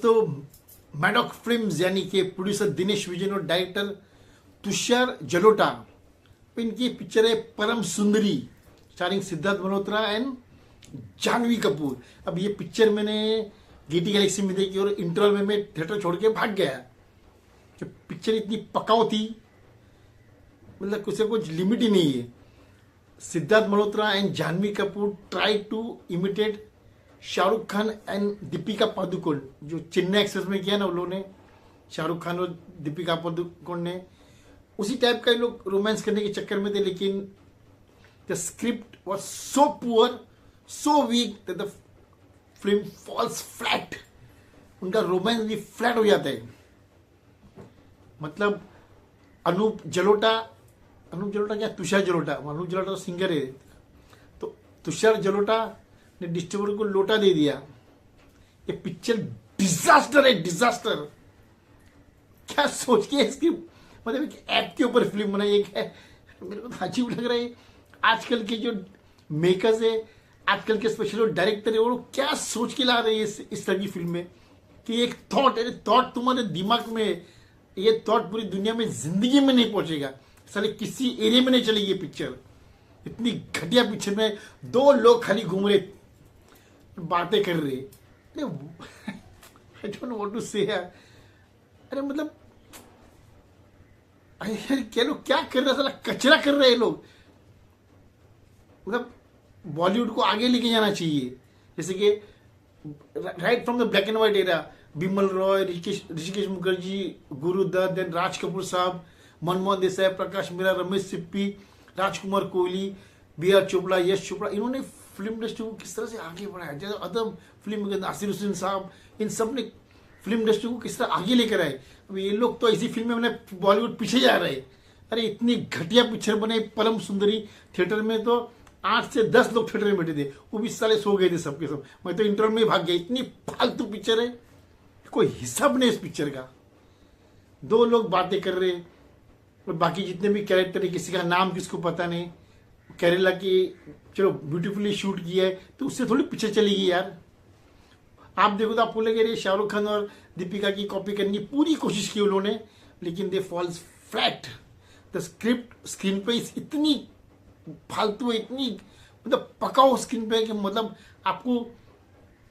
दोस्तों, मैडॉक फिल्म्स यानी कि प्रोड्यूसर दिनेश विजयन और डायरेक्टर तुषार जलोटा, इनकी पिक्चर है परम सुंदरी स्टारिंग सिद्धार्थ मल्होत्रा एंड जानवी कपूर। अब ये पिक्चर मैंने गेटी गैलेक्सी में देखी और इंटरवल में मैं थिएटर छोड़ के भाग गया। जो पिक्चर इतनी पकाऊ थी, मतलब कुछ लिमिट ही नहीं है। Siddharth Malhotra and Janhvi Kapoor try to imitate Shahrukh Khan and Deepika Padukone, जो चेन्नई एक्सप्रेस में किया ना उन लोगों ने, शाहरुख खान और दीपिका पादुकोण ने, उसी टाइप का लोग रोमांस करने के चक्कर में थे। लेकिन the script was so poor, so weak that the film falls flat. उनका रोमांस भी फ्लैट हो जाता है। मतलब अनूप जलोटा क्या तुषार जलोटा, अनूप जलोटा तो सिंगर है, तो तुषार जलोटा ने डिस्ट्रीब्यूटर को लोटा दे दिया। ये पिक्चर डिजास्टर है, डिजास्टर। क्या सोच के इसकी, मतलब एक ऐप के ऊपर फिल्म बनाई है। मेरे को तो अजीब लग रहा है। आजकल के जो मेकर्स है, आजकल के स्पेशल डायरेक्टर है, वो क्या सोच के ला रहे हैं इस तरह की फिल्म में कि एक थॉट तुम्हारे दिमाग में, ये थॉट पूरी दुनिया में जिंदगी में नहीं पहुंचेगा। साले किसी एरिया में नहीं चलेगी ये पिक्चर। इतनी घटिया पिक्चर में दो लोग खाली घूम रहे, बातें कर रहे। I don't know what to say यार। अरे मतलब यार क्या लोग क्या कर रहे हैं, साला कचरा कर रहे हैं लोग। मतलब बॉलीवुड को आगे लेके जाना चाहिए। जैसे कि right from the black and white era, Bimal Roy, Hrishikesh Mukherjee, Guru Dutt, then Raj Kapoor sahab, Manmohan Desai, Prakash Mehra, Ramesh Sippy, Rajkumar Kohli, B R Chopra, Yash Chopra, इन्होंने फिल्म इंडस्ट्री को किस तरह से आगे बढ़ाया। जैसे अदम फिल्म के नासिर हुसैन साहब, इन सब ने फिल्म इंडस्ट्री को किस तरह आगे लेकर आए। अब ये लोग तो ऐसी फिल्में मैंने बॉलीवुड पीछे जा रहे हैं। अरे इतनी घटिया पिक्चर बनाई परम सुंदरी। थिएटर में तो 8 से 10 लोग थिएटर में बैठे थे, वो भी साले सो गए थे सबके सब। मैं तो इंटरवल में भाग गया। इतनी फालतू पिक्चर है, कोई हिसाब नहीं इस पिक्चर का। दो लोग बातें कर रहे और बाकी जितने भी कैरेक्टर है, किसी का नाम किसको पता नहीं। केरला की चलो ब्यूटीफुली शूट किया है, तो उससे थोड़ी पिक्चर चलेगी यार। आप देखो तो आपको लगे शाहरुख खान और दीपिका की कॉपी करने की पूरी कोशिश की उन्होंने, लेकिन they falls flat. The script screen पे इतनी फालतू है, इतनी मतलब पकाओ स्क्रीन पे कि मतलब आपको,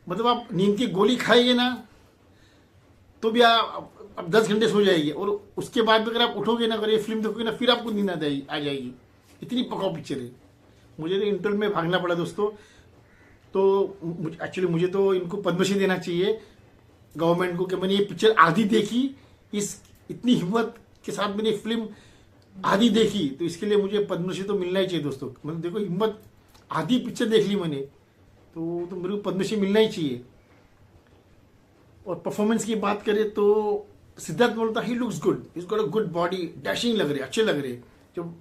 मतलब आप नींद की गोली खाएंगे ना तो भी आप 10 घंटे सो जाएगी, और उसके बाद भी अगर आप उठोगे ना, अगर ये फिल्म देखोगे ना, फिर आपको नींद आ जाएगी। इतनी पकाओ पिक्चर है। मुझे तो इंटरवल में भागना पड़ा दोस्तों। तो एक्चुअली मुझे तो इनको पद्मश्री देना चाहिए गवर्नमेंट को कि मैंने ये पिक्चर आधी देखी, इस इतनी हिम्मत के साथ मैंने फिल्म आधी देखी, तो इसके लिए मुझे पद्मश्री तो मिलना ही चाहिए दोस्तों। मतलब देखो हिम्मत, आधी पिक्चर देख ली मैंने, तो मेरे को पद्मश्री मिलना ही चाहिए। और परफॉर्मेंस की बात करें तो Siddharth Malhotra, he looks good, is got a good body, dashing लग रहे, अच्छे लग रहे। जो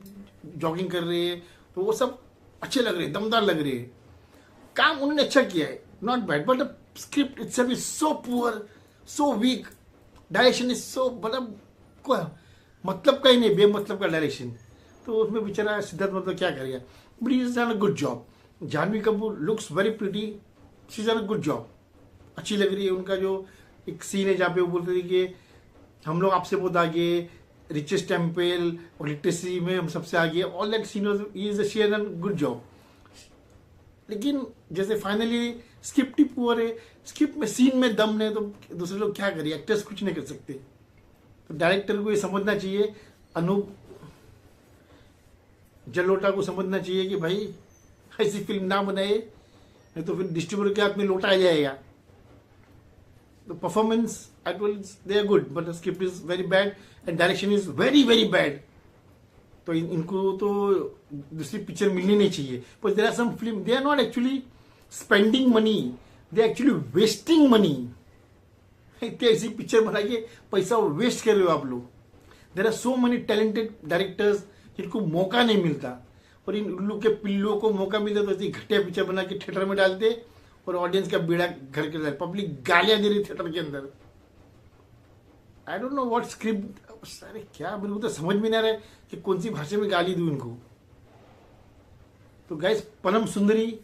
जॉगिंग कर रहे हैं तो वो सब अच्छे लग रहे, दमदार लग रहे। काम उन्होंने अच्छा किया है, not bad, but the script itself is so poor, so week, direction is so, मतलब का ही नहीं, बेमतलब का डायरेक्शन। तो उसमें बेचारा सिद्धार्थ मल्होत्रा क्या करेगा, but he is done a good job. Janhvi Kapoor looks very pretty, she is done a good job, अच्छी लग रही है। उनका जो एक सीन है जहाँ पे वो बोलते थे कि हम लोग आपसे बहुत आगे, रिचेस्ट टेम्पल और लिटरेसी में हम सबसे आगे, all that scene was, he is share an good job. लेकिन जैसे फाइनली स्क्रिप्ट ही पुअर है, स्क्रिप्ट में सीन में दम नहीं, तो दूसरे लोग क्या करें, एक्टर्स कुछ नहीं कर सकते। तो डायरेक्टर को ये समझना चाहिए, अनूप जलोटा को समझना चाहिए कि भाई ऐसी फिल्म ना बनाए, नहीं तो फिर डिस्ट्रीब्यूटर के हाथ में लोटा आ जाएगा। The performance, I told they are good, but the script is very bad and direction is very very bad. तो इनको तो दूसरी पिक्चर मिलनी नहीं चाहिए। But there are some film, they are not actually spending money, they are actually wasting money. इतनी ऐसी picture बनाइए, पैसा वेस्ट कर रहे हो आप लोग। There are so many talented directors जिनको मौका नहीं मिलता, और इन उल्लू के पिल्लों को मौका मिलता तो ऐसी घटिया पिक्चर बना के थिएटर में डालते और ऑडियंस का बेड़ा घर के, पब्लिक गालियां दे रही थिएटर के अंदर। आई डोंट नो व्हाट स्क्रिप्ट, अरे क्या, मेरे को तो समझ में नहीं आ रहा है कि कौन सी भाषा में गाली दूं इनको। तो गाइस, परम सुंदरी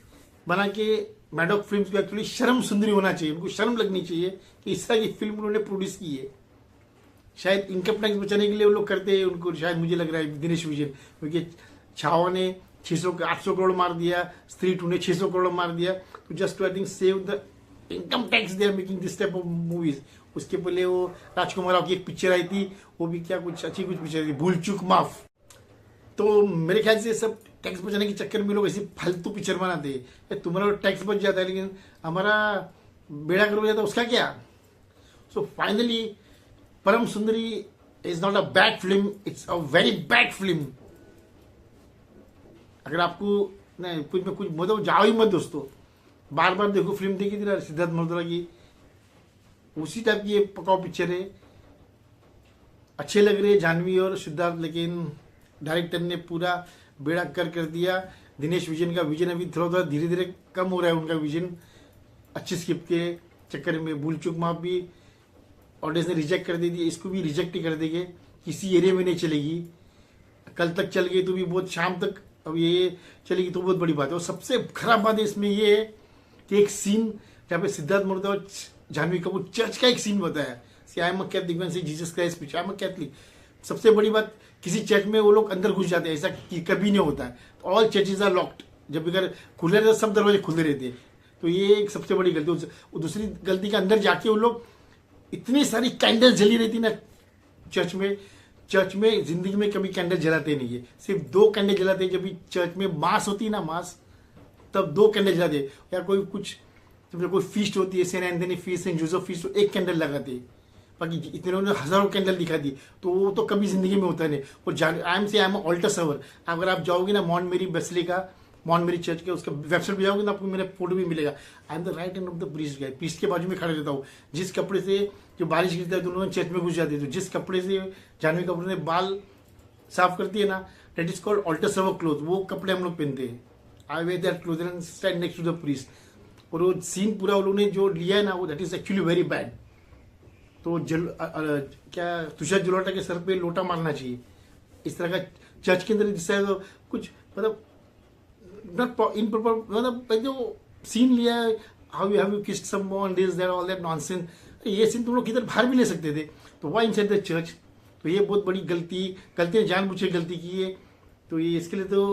बना के मैडॉक फिल्म्स को एक्चुअली शर्म सुंदरी होना चाहिए, उनको शर्म लगनी चाहिए कि इस तरह की फिल्म उन्होंने प्रोड्यूस की है। शायद इनकम टैक्स बचाने के लिए वो लोग करते हैं उनको, शायद मुझे लग रहा है दिनेश विजन, क्योंकि छावा ने 800 करोड़ मार दिया, स्त्री 2 ने 600 करोड़ मार दिया, तो just to I think save the income tax they are making this type of movies. उसके पहले वो राजकुमार राव की एक पिक्चर आई थी, वो भी क्या कुछ अच्छी कुछ पिक्चर थी, भूल चूक माफ। तो मेरे ख्याल से सब टैक्स बचाने के चक्कर में लोग ऐसी फालतू पिक्चर बनाते हैं। तुम्हारा टैक्स बच जाता है लेकिन हमारा बेड़ा कर हो जाता है, उसका क्या। सो फाइनली परम Sundari is not a bad film, it's a very bad film. अगर आपको नहीं कुछ में कुछ मतलब जाओ ही मत दोस्तों, बार बार देखो फिल्म देखी थी ना सिद्धार्थ मल्होत्रा की, उसी टाइप की ये पकाओ पिक्चर है। अच्छे लग रहे जानवी और सिद्धार्थ, लेकिन डायरेक्टर ने पूरा बेड़ा कर दिया। दिनेश विजन का विजन अभी थोड़ा धीरे धीरे कम हो रहा है, उनका विजन अच्छी स्क्रिप्ट के चक्कर में। भूल चूक माफ भी ऑडियंस ने रिजेक्ट कर दी थी, इसको भी रिजेक्ट ही कर देंगे, किसी एरिया में नहीं चलेगी। कल तक चल गई तो भी बहुत, शाम तक अब ये चलेगी तो बहुत बड़ी बात है। और सबसे खराब बात है इसमें ये है कि एक सीन जहाँ पे सिद्धार्थ मल्होत्रा और जानवी कपूर चर्च का एक सीन बताया, I am a Catholic, Jesus Christ picture, I am a Catholic. सबसे बड़ी बात, किसी चर्च में वो लोग अंदर घुस जाते हैं, ऐसा कभी नहीं होता है। ऑल चर्चेज आर लॉक्ड, जब अगर खुले रहते सब दरवाजे खुले रहते हैं। तो ये एक सबसे बड़ी गलती। दूसरी गलती के अंदर जाके वो लोग इतनी सारी कैंडल जली रहती ना चर्च में जिंदगी में कभी कैंडल जलाते नहीं है, सिर्फ 2 कैंडल जलाते हैं। जब भी चर्च में मास होती है ना, मास, तब 2 कैंडल जलाते हैं। या कोई कुछ जब कोई फीस्ट होती है, Saint Anthony feast, Saint Joseph feast, तो 1 कैंडल लगाते हैं। बाकी इतने लोगों ने हजारों कैंडल दिखा दी, तो वो तो कभी जिंदगी में होता नहीं। और आई एम ऑल्टर सर्वर, अगर आप जाओगे ना मॉन्ट मेरी बेसिलिका, मॉन्ट मेरी चर्च के उसके वेबसाइट पे जाओगे ना, आपको मेरा फोटो भी मिलेगा। I am the right hand of the priest guy, priest के बाजू में खड़े रहता हूँ। जिस कपड़े से जो बारिश गिरता है तो लोग चर्च में घुस जाते हैं, तो जिस कपड़े से जानवी कपूर ने बाल साफ करती है ना, that is called altar server cloth, वो कपड़े हम लोग पहनते हैं। I wear that cloth and stand next to the priest. और वो सीन पूरा उन लोगों ने जो लिया है ना, वो that is actually very bad. तो क्या तुषार जलोटा के सर पे लोटा मारना चाहिए इस तरह का चर्च के अंदर, जिससे तो कुछ मतलब नॉट इन प्रॉपर, मतलब जो सीन लिया है, how you have you kissed someone, this that all that nonsense, ये सीन तुम लोग किधर बाहर भी ले सकते थे, तो व्हाई इनसाइड द चर्च। तो ये बहुत बड़ी गलती ने जानबूझ के गलती की है। तो ये इसके लिए तो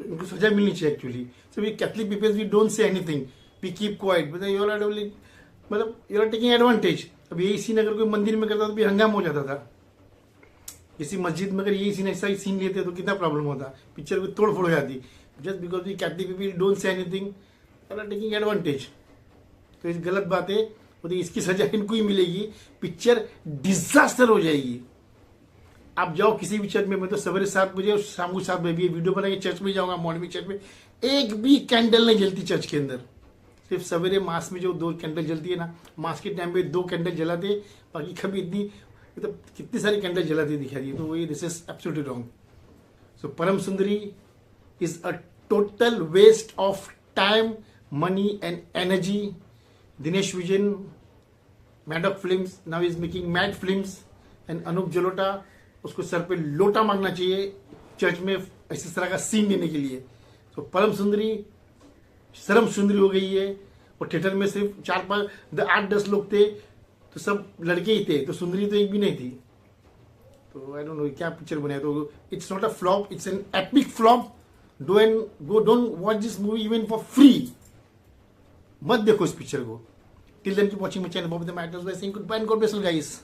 उनको सजा मिलनी चाहिए actually. So we Catholic people we don't say anything, we keep quiet, मतलब यू आर टेकिंग एडवांटेज। अब यही सीन अगर कोई मंदिर में करता तो भी हंगामा हो जाता था। किसी मस्जिद में अगर यही सीन ऐसा ही सीन लेते तो कितना प्रॉब्लम होता, पिक्चर को तोड़ फोड़ हो जाती। Just because we Catholic people don't say anything, you are taking advantage. तो ये गलत बात है, तो इसकी सजा इनको ही मिलेगी, पिक्चर डिजास्टर हो जाएगी। आप जाओ किसी भी चर्च में, मैं तो सवेरे 7 बजे और शाम को 7 बजे वीडियो बना के चर्च में जाऊंगा, मॉर्निंग चर्च में एक भी कैंडल नहीं जलती चर्च के अंदर। सिर्फ सवेरे मास में जो 2 कैंडल जलती है ना, मास के टाइम पे 2 कैंडल जलाते, बाकी कभी इतनी मतलब कितनी सारी कैंडल जलाती दिखा दी। तो ये this is absolutely wrong. So Param Sundari is a total waste of time, money and energy. Dinesh Vijan, Maddock films now is making mad films, and Anoop Jalota, उसको सर पे लोटा मांगना चाहिए चर्च में इस तरह का सीन देने के लिए। तो परम सुंदरी शर्म सुंदरी हो गई है। और थिएटर में सिर्फ 8-10 लोग थे, तो सब लड़के ही थे, तो सुंदरी तो एक भी नहीं थी। तो आई डोंट नो क्या पिक्चर बनाया। तो it's not a flop, it's an epic flop. Don't watch this movie even for free, मत देखो इस पिक्चर को। Till then keep watching my channel Bob the matters by saying goodbye and God bless you guys.